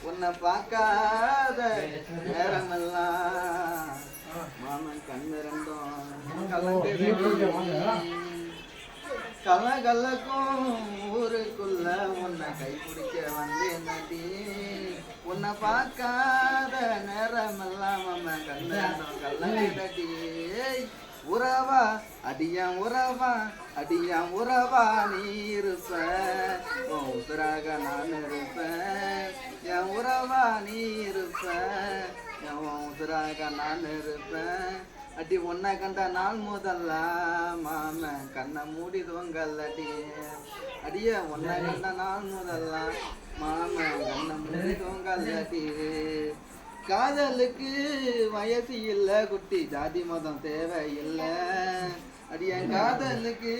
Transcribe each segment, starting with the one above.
உன்னை பார்க்காத நேரமெல்லாம் மாமன் கண்ணு ரெண்டும் கலகலக்கும் ஊருக்குள்ள உன்னை கைப்பிடிக்க வந்தேன் நடி. உன்னை பார்க்காத நேரமெல்லாம் மாமன் கண்ணு ரெண்டும் கலங்கடி. உறவா அடியான் உறவா அடியான் உறவா நீ இருப்ப உசுராக நான் இருப்பேன். என் உறவா நீ இருப்ப என் உசுராக நான் இருப்பேன். அடி உன்னை கண்ட நாள் முதல்ல மாம கண்ணை மூடி தொங்கல் அடி. அடிய உன்னை கண்ட நாள் முதல்ல மாம கண்ணை மூடி தொங்கல் அடி. காதலுக்கு வயசு இல்ல குட்டி, ஜாதி மதம் தேவையில்லை. அடிய காதலுக்கு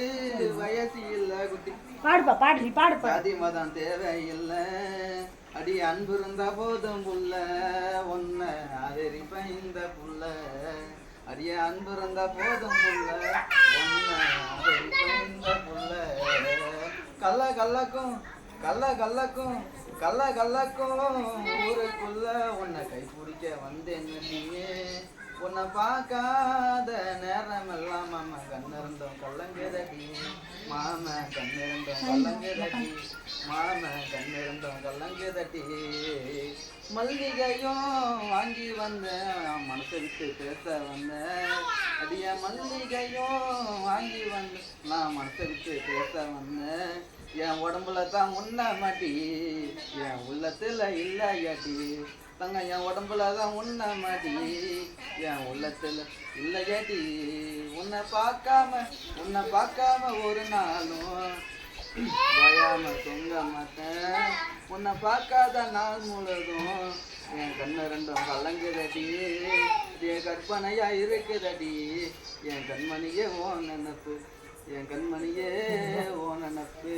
வயசு இல்ல குட்டி, ஜாதி மதம் தேவையில்லை. அடி அன்பு இருந்தா போதும் புள்ள, ஒன்ன ஆதரிப்ப இந்த புள்ள. அடிய அன்பு இருந்தா போதும் புள்ள, ஒன்ன ஆதரிப்ப இந்த புள்ள. கல்ல கல்லக்கும் கல்ல கல்லக்கும் கல்ல கல்லக்கும் ஊருக்குள்ள உன்னை கைப்பிடிக்க வந்தேன் நீயே. உன்னை பார்க்காத நேரமெல்லாம் மாமா கண்ணிருந்தோம் கல்லங்கதடி. மாம கண்ணிருந்தோம் கல்லங்கதடி. மாம கண்ணிருந்தோம் கல்லங்கதடி. மல்லிகையும் வாங்கி வந்தேன் மனசை விட்டு பேச வந்தேன். அடிய மல்லிகையும் வாங்கி வந்தேன் நான் மனசை விட்டு பேச வந்தேன். என் உடம்புல தான் உன்ன மாட்டி, என் உள்ளத்துல இல்லையாட்டி. தங்க என் உடம்புல தான் உன்ன மாட்டி, என் உள்ளத்துல இல்லையாட்டி. உன்னை பார்க்காம ஒரு நாளும் வயாம தொங்க மாட்டேன். உன்னை பார்க்காத நாள் முழுதும் என் கண்ணு ரெண்டும் கலங்குதடி. என் கற்பனையா இருக்குதடி. என் கண்மணியே ஓ நினப்பு, என் கண்மணியே ஓ நினப்பு.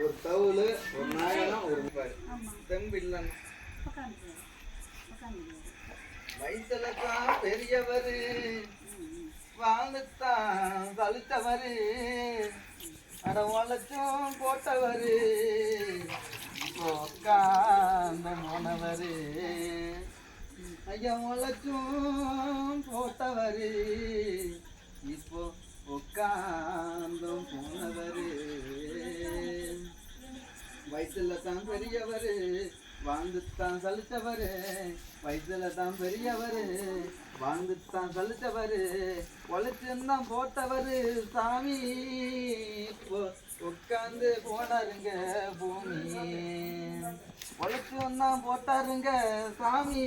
ஒரு தவுளு ஒரு நாயனம் ஒரு ரூபாய் தெம்பில்ல. வயசுலதான் பெரியவரு வாழ்ந்துத்தான் தளித்தவரு. அட உழைச்சும் போட்டவரு உட்கார்ந்த போனவரு. ஐயா உழைச்சும் போட்டவரு இப்போ உட்கார்ந்தும் போனவரு. வயசுல தான் பெரியவரு வாழ்ந்துத்தான் சலிச்சவரு. வயசுல தான் பெரியவரு வாழ்ந்துத்தான் சலிச்சவரு. உழைச்சுந்தான் போட்டவரு சாமி இப்போ உட்காந்து போனாருங்க பூமி. உழைச்சுந்தான் போட்டாருங்க சாமி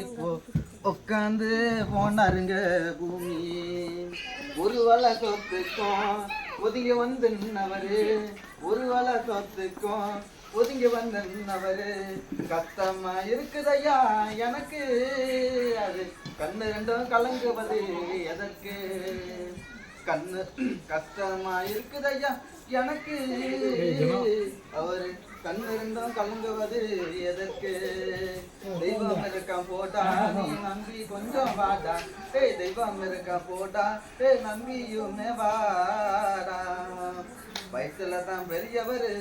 இப்போ உட்காந்து போனாருங்க பூமி. ஒரு வலை சொத்துக்கும் ஒதுங்கி வந்து நின்னவரு, ஒரு வலை சொத்துக்கும் ஒதுங்கி வந்து நின்னவரு. கஷ்டமா இருக்குதையா எனக்கு, அது கண்ணு ரெண்டும் கலங்குவது எதற்கு. கண்ணு கஷ்டமா இருக்குதையா எனக்கு, அவரு கண்ணு ரெண்டும் கலங்குவது எதற்கு. தெய்வம் இருக்கா போட்டா நீ நம்பி கொஞ்சம் வாடா. தெய்வம் இருக்கா போட்டா நம்பியுமே வாடா. வயசுல தான் பெரியவரு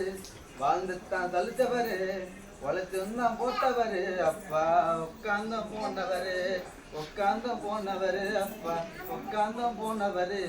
வாழ்ந்துத்தான் தளிச்சவரு. உழைச்சுந்தான் போட்டவரு அப்பா உட்கார்ந்த போனவரு. உட்கார்ந்த போனவரு அப்பா உட்கார்ந்த போனவரு.